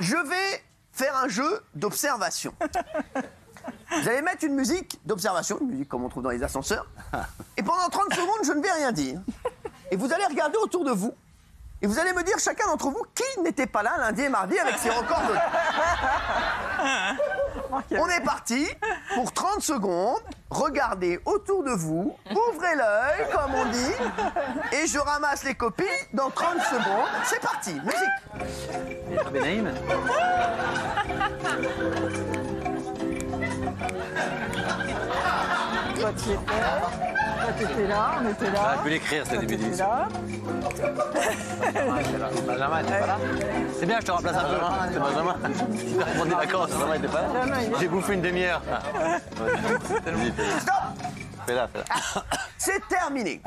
Je vais faire un jeu d'observation. Vous allez mettre une musique d'observation, une musique comme on trouve dans les ascenseurs. Et pendant 30 secondes, je ne vais rien dire. Et vous allez regarder autour de vous. Et vous allez me dire chacun d'entre vous qui n'était pas là lundi et mardi avec ses records de... On est parti pour 30 secondes. Regardez autour de vous, ouvrez l'œil comme on dit, et je ramasse les copies dans 30 secondes. C'est parti, musique. Benaïm. Toi, tu y étais. Toi, t'étais là, on était là. J'aurais pu l'écrire, ce début d'émission. Benjamin était pas là. C'est bien, je te remplace un peu. C'est Benjamin. Il va prendre des vacances. Benjamin était pas là. J'ai bouffé une demi-heure. Stop. Fais-la. C'est terminé.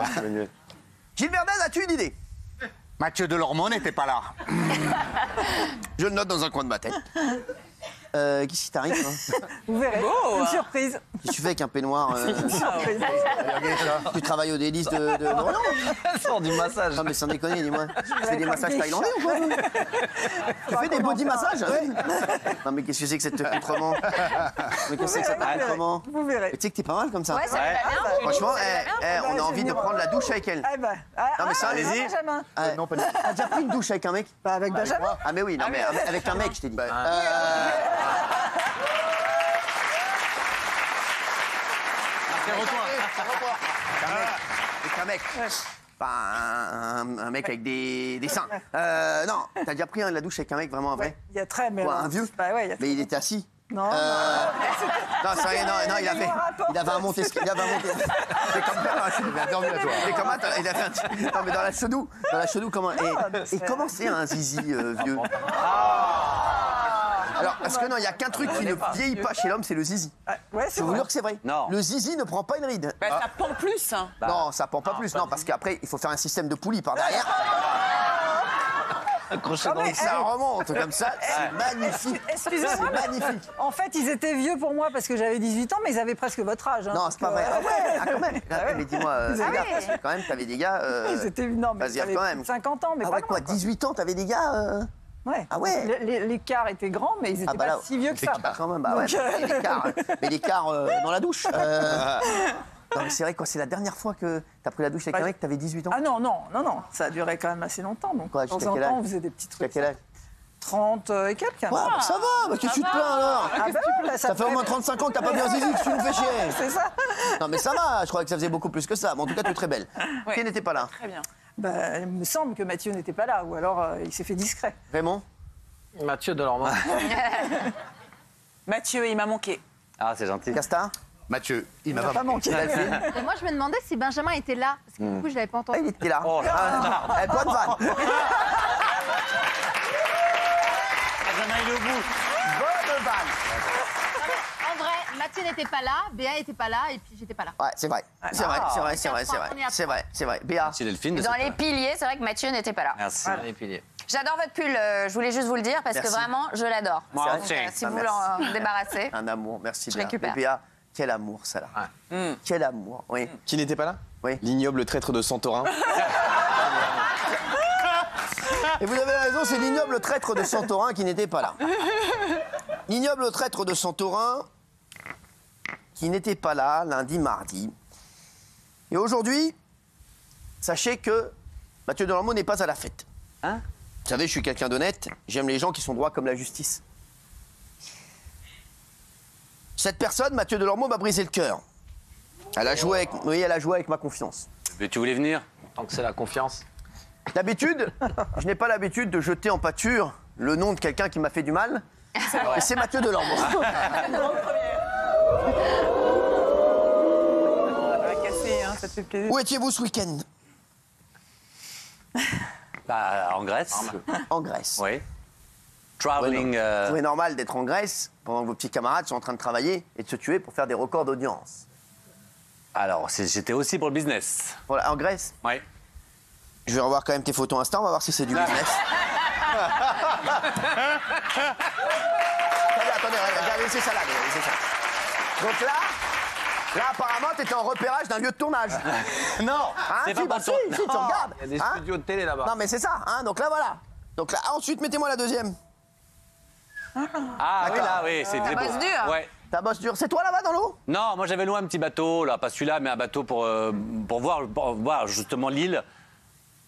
Gilles Verdez, as-tu une idée? Mathieu Delormeau n'était pas là. Je le note dans un coin de ma tête. Qu'est-ce qui t'arrive, hein? Vous verrez, une surprise. Qu'est-ce que tu fais avec un peignoir Surprise. Tu travailles au délice de Lorient? Sors du massage. Non mais sans déconner, dis-moi. Tu fais des massages thaïlandais ou quoi? Tu fais des body massages? Non mais qu'est-ce que c'est que cet accoutrement? Mais qu'est-ce que c'est que cet accoutrement? Vous verrez. Tu sais que t'es pas mal comme ça. Ouais, ça va bien. Franchement, on a envie de prendre la douche avec elle. Eh ben, Non mais ça, allez-y. allez-y. Non, pas du tout. T'as déjà pris une douche avec un mec? Pas avec Benjamin. Ah mais oui, non mais avec un mec, je t'ai dit. Avec un mec. Pas un mec avec des seins. Non, t'as déjà pris la douche avec un mec vraiment un vrai? Il y a très... Mais Quoi, un vieux? Bah ouais, il y a... Mais il était assis. Non, Non, sérieux, non, il avait un monté. C'est comme il avait un... Non, mais dans la chedou, comment... Et comment c'est un zizi vieux? Alors, parce que non, il n'y a qu'un truc qui ne vieillit pas chez l'homme, c'est le zizi. Ouais, Je c'est vous vrai. jure que c'est vrai. Non. Le zizi ne prend pas une ride. Bah, ça pend plus. Hein. Non, ça pend pas plus, non, parce qu'après, il faut faire un système de poulie par derrière. Accroché dans Et le ça remonte comme ça, c'est magnifique. Excusez-moi, C'est magnifique. En fait, ils étaient vieux pour moi parce que j'avais 18 ans, mais ils avaient presque votre âge. Hein, Non, c'est pas vrai. Ah ouais, quand même. Mais dis-moi, Vous fais avez- gaffe, parce que quand même, t'avais des gars... Ils étaient... Non, mais Vas-y, j'avais quand même. 50 ans, mais Ah pas ouais, quoi, loin, quoi. 18 ans, t'avais des gars... Ouais. Ah ouais. L'écart était grand, mais ils étaient pas si vieux que ça. L'écart, quand même, bah ouais, mais l'écart dans la douche. Non, mais c'est vrai, quoi, c'est la dernière fois que t'as pris la douche avec un mec, t'avais 18 ans. Ah non, ça a duré quand même assez longtemps. Donc, Quoi, de temps jusqu'à en quel temps, âge? on faisait des petits Jusqu'à trucs. quel âge? 30 et quelques. Ouais, bah, ça va, bah, qu'est-ce que tu te plains alors? Ah bah ouais, Ça fait au moins 35 ans que t'as pas vu un zizi, que tu nous fais chier. C'est ça. Non mais ça va, je croyais que ça faisait beaucoup plus que ça. Mais en tout cas, tu es très belle. Ouais. Qui n'était pas là? Très bien. Bah, il me semble que Mathieu n'était pas là, ou alors il s'est fait discret. Raymond? Mathieu Delormeau. Mathieu, il m'a manqué. Ah, c'est gentil. Casta? Mathieu, il Il m'a n'a pas manqué. Delphine? Et moi, je me demandais si Benjamin était là. Parce que du coup, je l'avais pas Ah, entendu. il était là. Oh là là. Bonne vanne. Benjamin, il est au bout. Bonne vanne. En vrai, Mathieu n'était pas là, Béa n'était pas là, et puis j'étais pas là. Ouais, c'est vrai. C'est vrai, c'est vrai, c'est vrai, c'est vrai. C'est vrai, c'est vrai. Béa? C'est Delphine. de Dans cette- les piliers, c'est vrai que Mathieu n'était pas là. Merci. Les piliers. J'adore votre pull, je voulais juste vous le dire parce Merci. que vraiment, je l'adore. Moi Donc, aussi. si Ah, vous merci. l'en débarrassez. Un amour, merci Je Béa. récupère. Mais Béa, quel amour ça là. Quel amour, oui. Qui n'était pas là? Oui. L'ignoble traître de Santorin. Et vous avez raison, c'est l'ignoble traître de Santorin qui n'était pas là. L'ignoble traître de Santorin qui n'était pas là lundi, mardi. Et aujourd'hui, sachez que Mathieu Delormeau n'est pas à la fête. Hein? Vous savez, je suis quelqu'un d'honnête, j'aime les gens qui sont droits comme la justice. Cette personne, Mathieu Delormeau, m'a brisé le cœur. Elle a joué avec, oui, elle a joué avec ma confiance. Mais tu voulais venir? Tant que c'est la confiance. D'habitude, je n'ai pas l'habitude de jeter en pâture le nom de quelqu'un qui m'a fait du mal. Et c'est Mathieu Delormeau. Ça va casser, hein, ça te fait plaisir. Où étiez-vous ce week-end? Bah, en Grèce. En Grèce. Oui. Traveling. Vous trouvez normal d'être en Grèce pendant que vos petits camarades sont en train de travailler et de se tuer pour faire des records d'audience. Alors, j'étais aussi pour le business. Voilà, en Grèce, Oui. je vais revoir quand même tes photos Insta, on va voir si c'est du business. Attendez, regardez, laissez ça là, laissez ça. Donc là, apparemment, t'étais en repérage d'un lieu de tournage. Non, Hein, c'est si, pas bah, pour si, toi. si, tu Non, regardes. Il y a des Hein studios de télé là-bas. Non, mais c'est ça, hein, donc là, voilà. Donc là, ensuite, mettez-moi la deuxième. Ah oui, là, oui, c'est beau. bosse dur. Ouais. Ta bosse dure. C'est toi là-bas dans l'eau? Non, moi j'avais loué un petit bateau, là, pas celui-là, mais un bateau pour voir justement l'île.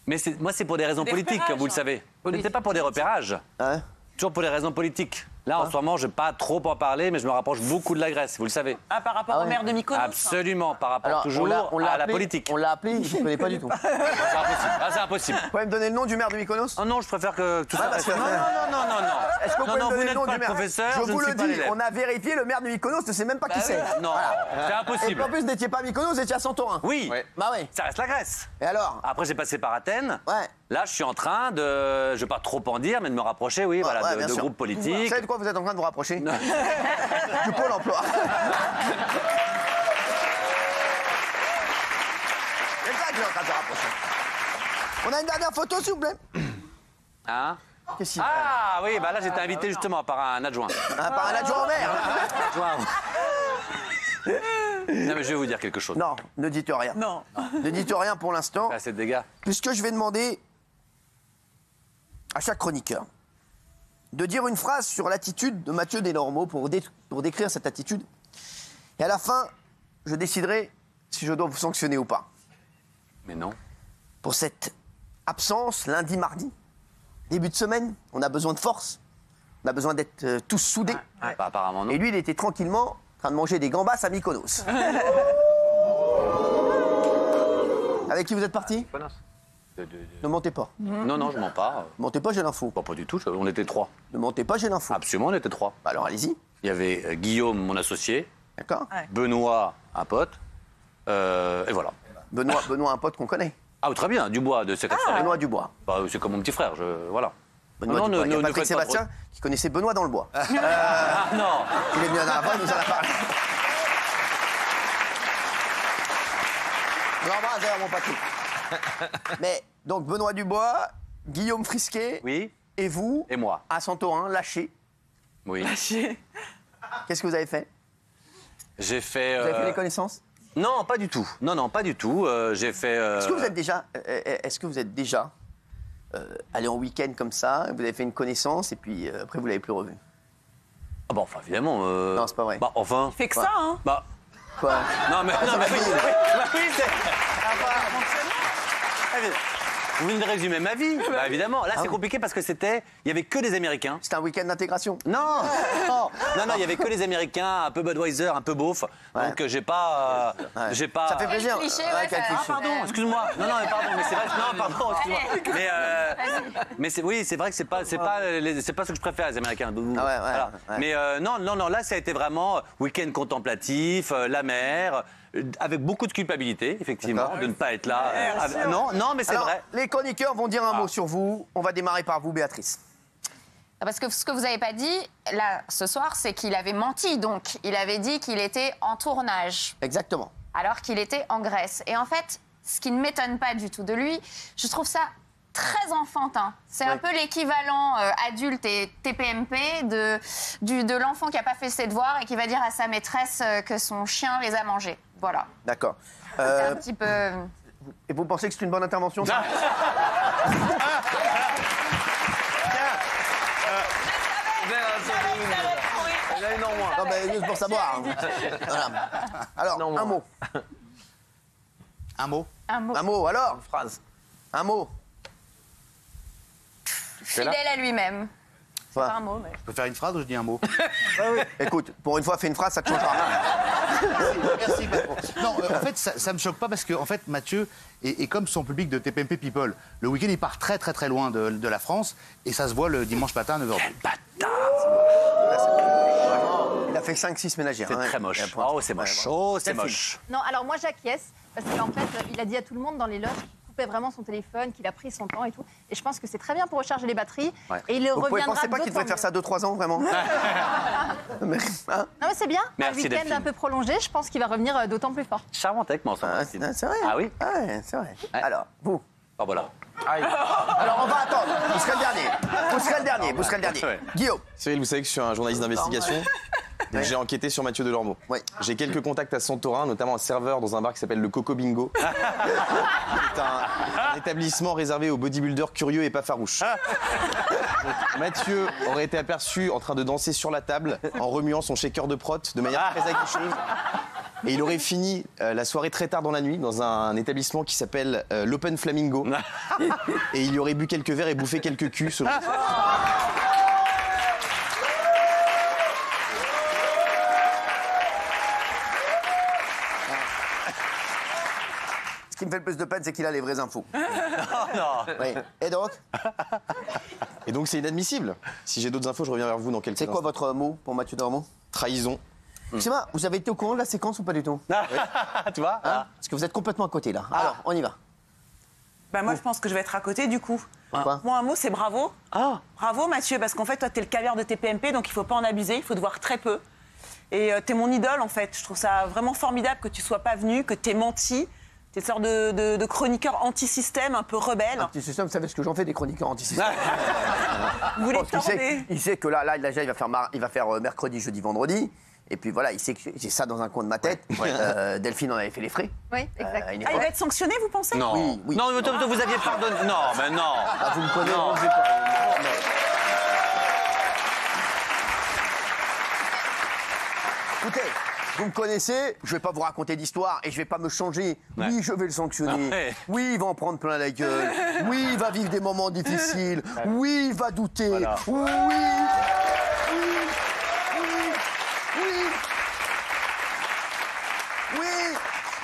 Mais moi, c'est pour des raisons Des politiques, repérages. vous le savez. Ce n'était pas pour des repérages. Hein? Toujours pour des raisons politiques. Là, en ce moment, je ne vais pas trop en parler, mais je me rapproche beaucoup de la Grèce, vous le savez. Ah, par rapport aux mers de Mykonos. Absolument, par rapport toujours on l'a à la appelé- politique. On l'a appelé, je ne connais pas du tout. Vous C'est impossible. Ah, c'est impossible. pouvez me donner le nom du maire de Mykonos? Oh non, je préfère que tout ça parce reste. que- Non. Est-ce que vous Non, pouvez non, me vous donner le n'êtes nom pas du le maire? professeur, Je je ne vous suis le pas dis, l'élève. on a vérifié, le maire de Mykonos ne sait même pas qui c'est. Non, c'est Et impossible. en plus, vous n'étiez pas à Mykonos, vous étiez à Santorin. Oui, Bah oui. ça reste la Grèce. Et alors? Après, j'ai passé par Athènes. Ouais. Là, je suis en train de, je ne vais pas trop en dire, mais de me rapprocher, oui, voilà, Ouais, de bien sûr. groupes Vous politiques. savez de quoi vous êtes en train de vous rapprocher? Du Pôle emploi. C'est ça que je suis en train de me rapprocher. On a une dernière photo, s'il vous plaît? Hein? Qu'est-ce qu'il Ah oui, bah là, j'étais invité justement par un adjoint. Par un adjoint au maire? Non, mais je vais vous dire quelque chose. Non, ne dites rien. Non. Ne dites rien pour l'instant, Assez de dégâts. puisque je vais demander à chaque chroniqueur de dire une phrase sur l'attitude de Mathieu Deslormeaux pour décrire cette attitude. Et à la fin, je déciderai si je dois vous sanctionner ou pas. Mais non. Pour cette absence, lundi, mardi, début de semaine, on a besoin de force. On a besoin d'être tous soudés. Bah, apparemment, non. Et lui, il était tranquillement en train de manger des gambas à Mykonos. Avec qui vous êtes parti? Ne montez pas. Non, non, je mens pas. Ne montez pas, j'ai l'info. Pas du tout, on était 3. Ne montez pas, j'ai l'info. Absolument, on était 3. Bah alors allez-y, Il y avait Guillaume, mon associé, d'accord? Benoît, un pote, et voilà. Benoît, un pote qu'on connaît. Ah, très bien, Dubois de Secret Benoît Dubois. Bah, c'est comme mon petit frère, voilà. Benoît Non, Dubois. Il y a ne Patrick faites pas Sébastien qui connaissait Benoît dans le bois. Ah non. Il est venu à la dernière fois, il nous en a parlé. Je l'embrasse d'ailleurs, mon Patrick. Mais donc Benoît Dubois, Guillaume Frisquet Oui, et vous, et moi. à Santorin, lâché. Oui. Qu'est-ce que vous avez fait? J'ai fait. Vous avez fait des connaissances? Non, pas du tout. Non, pas du tout. J'ai fait. Est-ce que vous êtes déjà allé en week-end comme ça, vous avez fait une connaissance et puis après vous l'avez plus revu? Ah bah, enfin, évidemment. Non, c'est pas vrai. Bah, enfin. Fait que ça, hein. Bah. Quoi? Non, mais oui. ça va Oui, bien. bah oui, c'est. Vous venez de résumer ma vie. Bah, évidemment. Là, c'est compliqué parce que il y avait que des Américains. C'était un week-end d'intégration? Non, non, il y avait que les Américains, un peu Budweiser, un peu beauf. Ouais. Donc j'ai pas, Ouais. j'ai pas. Ça fait plaisir. cliché, Ouais, ouais, quel ça- cliché. Ah, Pardon, excuse-moi. Non, mais pardon, mais c'est vrai. Non, pardon, excuse-moi. Mais oui, c'est vrai que c'est pas ce que je préfère les Américains. Voilà. ouais. Mais non, là ça a été vraiment week-end contemplatif, la mer, avec beaucoup de culpabilité, effectivement, D'accord. de ne pas être là. Non, mais c'est Alors, vrai. les chroniqueurs vont dire un mot sur vous. On va démarrer par vous, Béatrice. Parce que ce que vous n'avez pas dit, là, ce soir, c'est qu'il avait menti. Donc, il avait dit qu'il était en tournage, Exactement. alors qu'il était en Grèce. Et en fait, ce qui ne m'étonne pas du tout de lui, je trouve ça très enfantin. C'est un peu l'équivalent adulte et TPMP de l'enfant qui n'a pas fait ses devoirs et qui va dire à sa maîtresse que son chien les a mangés. Voilà. D'accord. C'est un petit peu... Et vous pensez que c'est une bonne intervention, ça? Non, mais juste pour savoir. Voilà. Alors, un mot. Un mot. Un mot. Un mot, alors? Une phrase. Un mot. Fidèle à lui-même. C'est Voilà. pas un mot, mais... Je peux faire une phrase ou je dis un mot? Écoute, pour une fois, fais une phrase, ça te changera rien. Merci, patron. Non, en fait, ça me choque pas parce que, en fait, Mathieu est comme son public de TPMP People. Le week-end, il part très, très, très loin de la France et ça se voit le dimanche matin à 9h. Il a fait 5-6 ménagères. C'est hein. très moche. Et Oh, c'est moche. Oh, c'est Delphine. moche. Non, alors moi j'acquiesce, parce qu'en fait, il a dit à tout le monde dans les loges qu'il coupait vraiment son téléphone, qu'il a pris son temps et tout. Et je pense que c'est très bien pour recharger les batteries. Ouais. Et il Vous pouvez reviendra penser pas qu'il devrait faire ça 2-3 ans, vraiment? Mais, hein? Non mais c'est bien, Merci, un week-end Delphine. un peu prolongé, je pense qu'il va revenir d'autant plus fort. Charmante avec moi, en ce moment, Ah, Christine. c'est vrai. Ah oui? Ouais, c'est vrai. Ouais. Alors, vous. Ah, voilà. Alors, on va attendre. Vous serez le dernier. Vous serez le dernier. Vous serez le dernier. Ouais. Guillaume. Cyril, vous savez que je suis un journaliste d'investigation. Donc, j'ai enquêté sur Mathieu Delormeau. Oui. J'ai quelques contacts à Santorin, notamment un serveur dans un bar qui s'appelle le Coco Bingo. C'est un établissement réservé aux bodybuilders curieux et pas farouches. Donc, Mathieu aurait été aperçu en train de danser sur la table en remuant son shaker de prot de manière très aguicheuse. Et il aurait fini la soirée très tard dans la nuit dans un établissement qui s'appelle l'Open Flamingo. Et il y aurait bu quelques verres et bouffé quelques culs selon Ce qui me fait le plus de peine, c'est qu'il a les vraies infos. Non. Oui. Et donc, Et donc c'est inadmissible. Si j'ai d'autres infos, je reviens vers vous dans quelques c'est quoi instants. votre mot pour Mathieu Delormeau? Trahison. Excusez-moi, vous avez été au courant de la séquence ou pas du tout? Tu vois Hein? Parce que vous êtes complètement à côté là. Alors, on y va. Bah moi, je pense que je vais être à côté du coup. Quoi? Moi, un mot, c'est bravo. Ah. Bravo, Mathieu, parce qu'en fait, toi, t'es le caviar de TPMP, donc il faut pas en abuser, il faut te voir très peu. Et t'es mon idole, en fait. Je trouve ça vraiment formidable que tu sois pas venu, que t'aies menti. T'es une sorte de chroniqueur anti-système, un peu rebelle. Anti-système, vous savez ce que j'en fais des chroniqueurs anti-système? Vous voulez Parce qu'il sait, torder. il sait que là, déjà, il va faire mercredi, jeudi, vendredi. Et puis voilà, il sait que j'ai ça dans un coin de ma tête. Delphine en avait fait les frais. Oui, exact. à une Ah, il époque. va être sanctionné, vous pensez? Non. Oui, oui. Non, mais toi, vous aviez pardonné. Non, mais non. Ah, vous me connaissez, Non. je vais pas- Écoutez, vous me connaissez, je vais pas vous raconter d'histoire et je vais pas me changer. Ouais. Oui, je vais le sanctionner. Ouais. Oui, il va en prendre plein la gueule. Oui, il va vivre des moments difficiles. Oui, il va douter. Voilà. Oui, oui, oui, oui.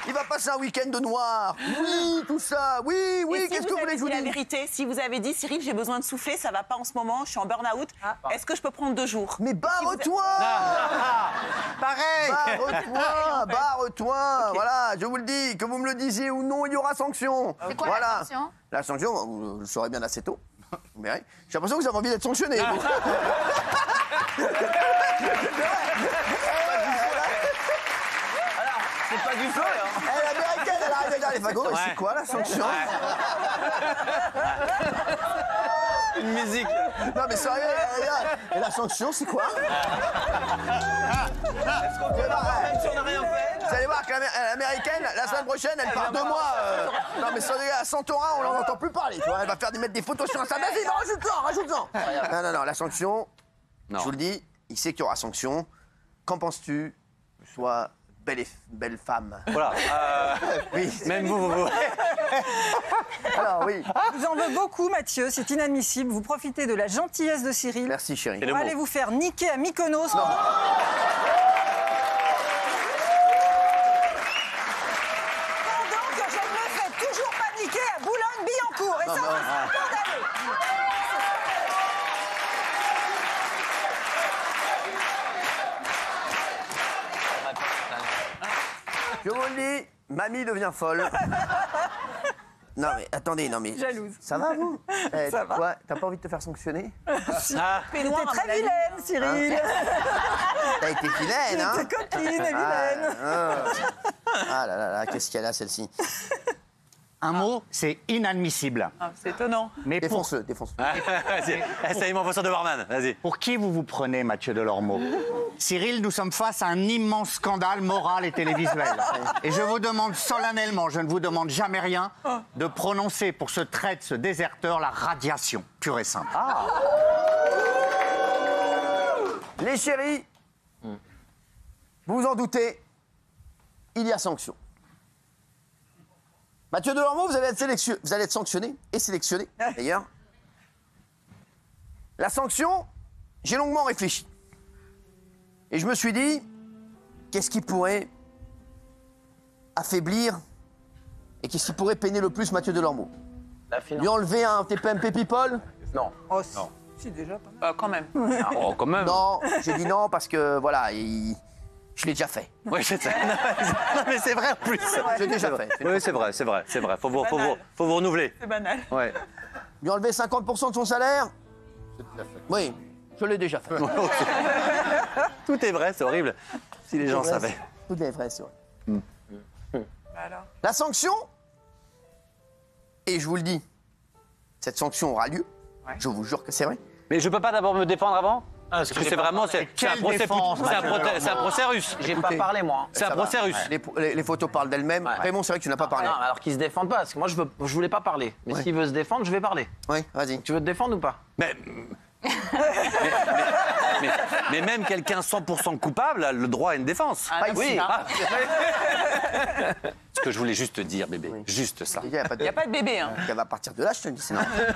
Il va passer un week-end de noir. Oui, tout ça. Oui, Et oui, si qu'est-ce que vous voulez que je vous avez dit la dise? vérité, si vous avez dit, Cyril, j'ai besoin de souffler, ça va pas en ce moment, je suis en burn-out, est-ce que je peux prendre 2 jours? Mais barre-toi! Pareil. Barre-toi! Barre-toi! Voilà, je vous le dis, que vous me le disiez ou non, il y aura sanction. C'est quoi Voilà. la sanction? La sanction, vous le saurez bien assez tôt. Vous verrez. J'ai l'impression que vous avez envie d'être sanctionné. vous. C'est pas du feu, hein. Elle américaine, elle arrive dans les fagots. Ouais. C'est quoi la sanction? Une musique. Non mais sérieux, et la sanction, c'est quoi? Est-ce qu'on peut la voir même si on n'a rien fait? Vous allez voir que l'américaine, la semaine prochaine, elle part de moi. Non mais sérieux, à Santorin, on n'en entend plus parler. Tu vois, elle va mettre des photos sur Instagram. Vas-y, non, rajoute-en. Non, la sanction, Non. je vous le dis, il sait qu'il y aura sanction. Qu'en penses-tu? Sois belle femme. Voilà. Oui. Même vous. Alors oui. Je vous en veux beaucoup, Mathieu, c'est inadmissible. Vous profitez de la gentillesse de Cyril. Merci chérie. C'est le Pour mot. aller vous faire niquer à Mykonos. Pendant que je me fais toujours pas niquer à Boulogne-Billancourt. Et ça, c'est scandaleux. Je vous le dis, mamie devient folle. Non mais attendez, non mais... Jalouse. Ça va vous? Ça va. Quoi, t'as pas envie de te faire sanctionner? Ah. T'es très vilaine, Cyril. T'as été vilaine, hein? T'es copine et vilaine. Ah là là là, qu'est-ce qu'elle a celle-ci? Un mot, c'est inadmissible. Ah, c'est étonnant. Mais pour, Défonce-le, défonce-le. Ça y est, mon poisson de barman. Vas-y. pour qui vous vous prenez, Mathieu Delormeau? Cyril, nous sommes face à un immense scandale moral et télévisuel. Et je vous demande solennellement, je ne vous demande jamais rien, de prononcer pour ce traître, ce déserteur, la radiation, pure et simple. Les chéris, vous vous en doutez, il y a sanction. Mathieu Delormeau, vous allez être sanctionné et sélectionné, d'ailleurs. La sanction, j'ai longuement réfléchi. Et je me suis dit, qu'est-ce qui pourrait affaiblir et qu'est-ce qui pourrait peiner le plus Mathieu Delormeau? Lui enlever un TPMP People? Non. Oh, si. Si, déjà pas. Quand même. Oh, quand même. Non, j'ai dit non parce que, voilà, je l'ai déjà fait. Oui, c'est ça. Non, mais c'est vrai en plus. J'ai déjà fait. Oui, c'est vrai. Faut vous renouveler. C'est banal. Ouais. Lui enlever 50% de son salaire? Oui, je l'ai déjà fait. Tout est vrai, c'est horrible. Si les gens savaient. Tout est vrai, c'est vrai. Alors. La sanction, et je vous le dis, cette sanction aura lieu. Ouais. Je vous jure que c'est vrai. Mais je peux pas d'abord me défendre avant? Parce que c'est vraiment, c'est un Quelle procès, défense, c'est un procès russe. J'ai pas parlé, moi. C'est un Ça procès va. russe. Les photos parlent d'elles-mêmes. Raymond, c'est vrai que tu n'as pas parlé. Non, alors qu'ils se défendent pas, parce que moi, je voulais pas parler. Mais s'il veut se défendre, je vais parler. Oui, vas-y. Tu veux te défendre ou pas? Mais même quelqu'un 100% coupable a le droit à une défense. Pas ici. Oui. Ce que je voulais juste te dire, bébé, juste ça. Il n'y a pas Il n'y a pas de bébé. Hein. Elle va partir de là, je te dis, c'est normal.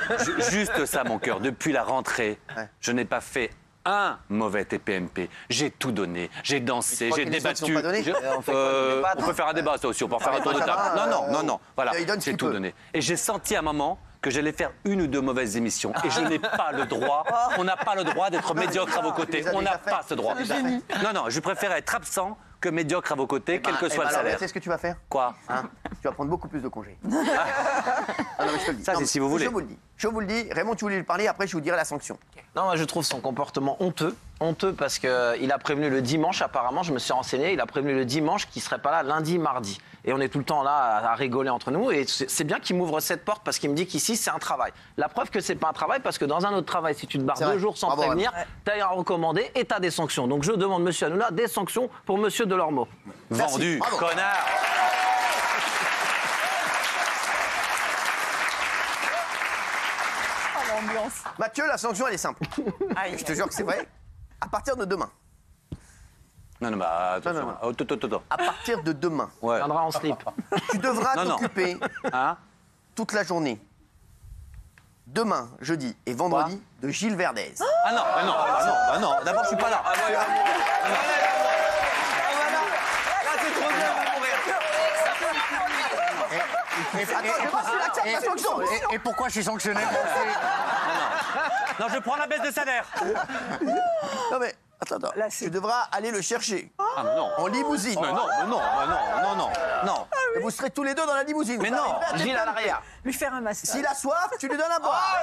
Juste ça, mon cœur. Depuis la rentrée, je n'ai pas fait un mauvais TPMP. J'ai tout donné. J'ai dansé, crois j'ai qu'il y a des autres qui débattu. n'ont pas donné On fait quoi, des débats, On peut faire un débat, ça aussi. On peut en faire un tour de table. Non. Voilà, il donne ce j'ai qu'il tout peut. donné. Et j'ai senti à un moment que j'allais faire une ou deux mauvaises émissions. Et je n'ai pas le droit. On n'a pas le droit d'être médiocre à vos côtés. On n'a pas ce droit. Non, je préfère être absent que médiocre à vos côtés, quel que soit le salaire. Tu sais ce que tu vas faire? Quoi? Tu vas prendre beaucoup plus de congés. Ah non, mais je te le dis. Ça, c'est si vous voulez. Je vous le dis. Raymond, tu voulais lui parler, après je vous dirai la sanction. Non, moi je trouve son comportement honteux. Honteux parce qu'il a prévenu le dimanche, apparemment, je me suis renseigné, il a prévenu le dimanche qu'il ne serait pas là lundi, mardi. Et on est tout le temps là à rigoler entre nous. Et c'est bien qu'il m'ouvre cette porte parce qu'il me dit qu'ici c'est un travail. La preuve que c'est pas un travail parce que dans un autre travail, si tu te barres C'est vrai. 2 jours sans Bravo, prévenir, tu as un recommandé et tu as des sanctions. Donc je demande, monsieur Hanouna, des sanctions pour monsieur Delormeau. Vendu, Bravo. connard. Mathieu, la sanction, elle est simple. Je te jure que c'est vrai. À partir de demain. Non, bah, attention. Non. Attends. À partir de demain, Ouais. Il viendra en slip. tu devras Non. t'occuper Hein? toute la journée. Demain, jeudi et vendredi, de Gilles Verdez. Ah non, non. D'abord, je suis pas là. Et pourquoi je suis sanctionné? Non, je prends la baisse de salaire. Non mais, attends. Tu devras aller le chercher. Ah, mais non. En limousine. Mais non. Et vous serez tous les deux dans la limousine. Mais non. Gilles à l'arrière. Lui faire un massage. S'il a soif, tu lui donnes à boire.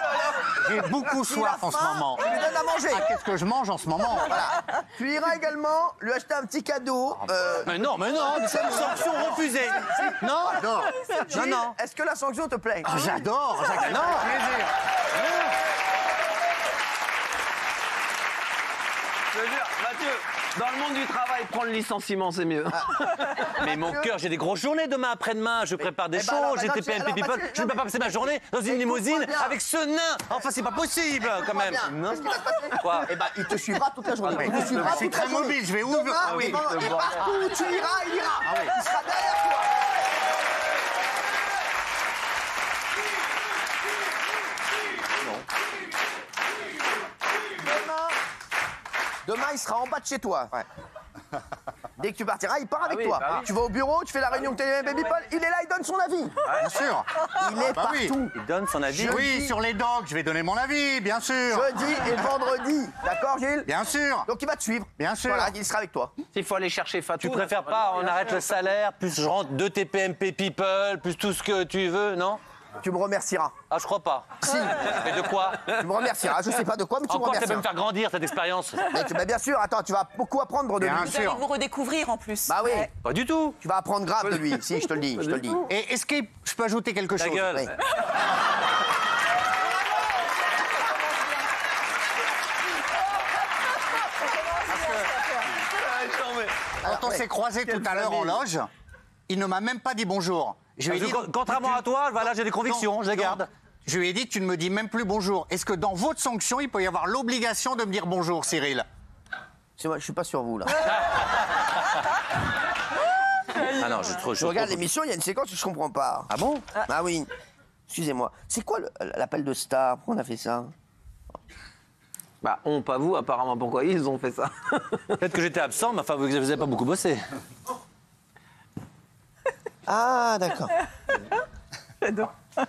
J'ai beaucoup S'il soif a en ce faim, moment. tu lui donnes à manger. Ah, qu'est-ce que je mange en ce moment? Voilà. Tu iras également lui acheter un petit cadeau. Mais non. C'est une sanction refusée. Non. Gilles, est-ce que la sanction te plaît? J'adore. Non. Je veux dire, Mathieu, dans le monde du travail, prendre le licenciement, c'est mieux. Mais mon cœur, j'ai des grosses journées demain, après-demain. Je prépare des eh ben alors, choses, j'ai maintenant, TPMP alors, People. Mathieu, Je ne peux pas passer ma journée dans une limousine bien. avec ce nain. Enfin, c'est pas possible, quand même. Qu'est-ce qui va se passer? Quoi? Eh ben, il te suivra toute la journée. Il te suivra Je suis toute la très journée. mobile, je vais où? Demain, Ah oui. et partout où tu iras, il ira. Il sera derrière toi. Demain, il sera en bas de chez toi. Dès que tu partiras, il part avec toi. Tu vas au bureau, tu fais la réunion de TPMP People, il est là, il donne son avis. Bien sûr. Il est bah oui. partout. Il donne son avis. Oui, sur les dogs, je vais donner mon avis, bien sûr. Jeudi et vendredi. D'accord, Gilles? Bien sûr. Donc il va te suivre. Bien sûr. Voilà, il sera avec toi. S'il faut aller chercher Fatou. Tu préfères pas, on arrête le salaire, plus je rentre 2 TPMP People, plus tout ce que tu veux, non? Tu me remercieras. Ah, je crois pas. Si. Mais de quoi? Tu me remercieras. Je sais pas de quoi, mais tu me Encore, ça peut remercieras. me faire grandir, cette expérience. Mais bien sûr, attends, tu vas beaucoup apprendre de Bien lui. Vous allez sûr. vous redécouvrir en plus. Bah oui, Pas du tout. tu vas apprendre grave de lui. Si, je te le dis, je te le dis. Et est-ce que je peux ajouter quelque Ta chose? gueule. Oui. Quand on s'est croisés tout à l'heure en loge, il ne m'a même pas dit bonjour. Je lui ai dit, Contrairement à toi, voilà, j'ai des convictions, je les garde. Je lui ai dit, tu ne me dis même plus bonjour. Est-ce que dans votre sanction, il peut y avoir l'obligation de me dire bonjour, Cyril? C'est moi, je suis pas sur vous là. Ah non, Je regarde l'émission, il y a une séquence que je comprends pas. Ah bon? Ah oui. Excusez-moi. C'est quoi l'appel de star? Pourquoi on a fait ça? Bah, on, pas vous, apparemment. Pourquoi ils ont fait ça? Peut-être que j'étais absent, mais enfin, vous n'avez pas beaucoup bossé. Ah, d'accord.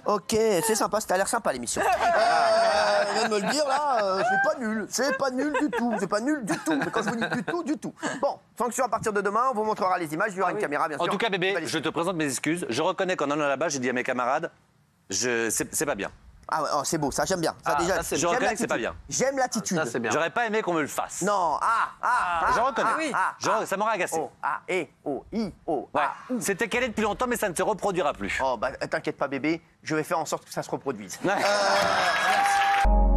Ok, c'est sympa, ça a l'air sympa l'émission. On vient de me le dire là, c'est pas nul. C'est pas nul du tout. C'est pas nul du tout. Mais quand je vous dis du tout, du tout. Bon, sanction à partir de demain, on vous montrera les images, il y aura une caméra bien sûr. En tout cas, bébé, je te présente mes excuses. Je reconnais qu'en allant là-bas, j'ai dit à mes camarades, c'est pas bien. Ah ouais, oh, c'est beau, ça j'aime bien. Ça, Ah, déjà, ça, c'est- je j'aime reconnais que c'est l'attitude. pas bien. J'aime l'attitude. Ça, c'est bien. J'aurais pas aimé qu'on me le fasse. Non, Je reconnais. Ça m'aurait agacé. O, A, E, O, I, O, Ouais. A, U. C'était calé depuis longtemps, mais ça ne se reproduira plus. Oh, bah t'inquiète pas bébé, je vais faire en sorte que ça se reproduise. Ouais. Merci.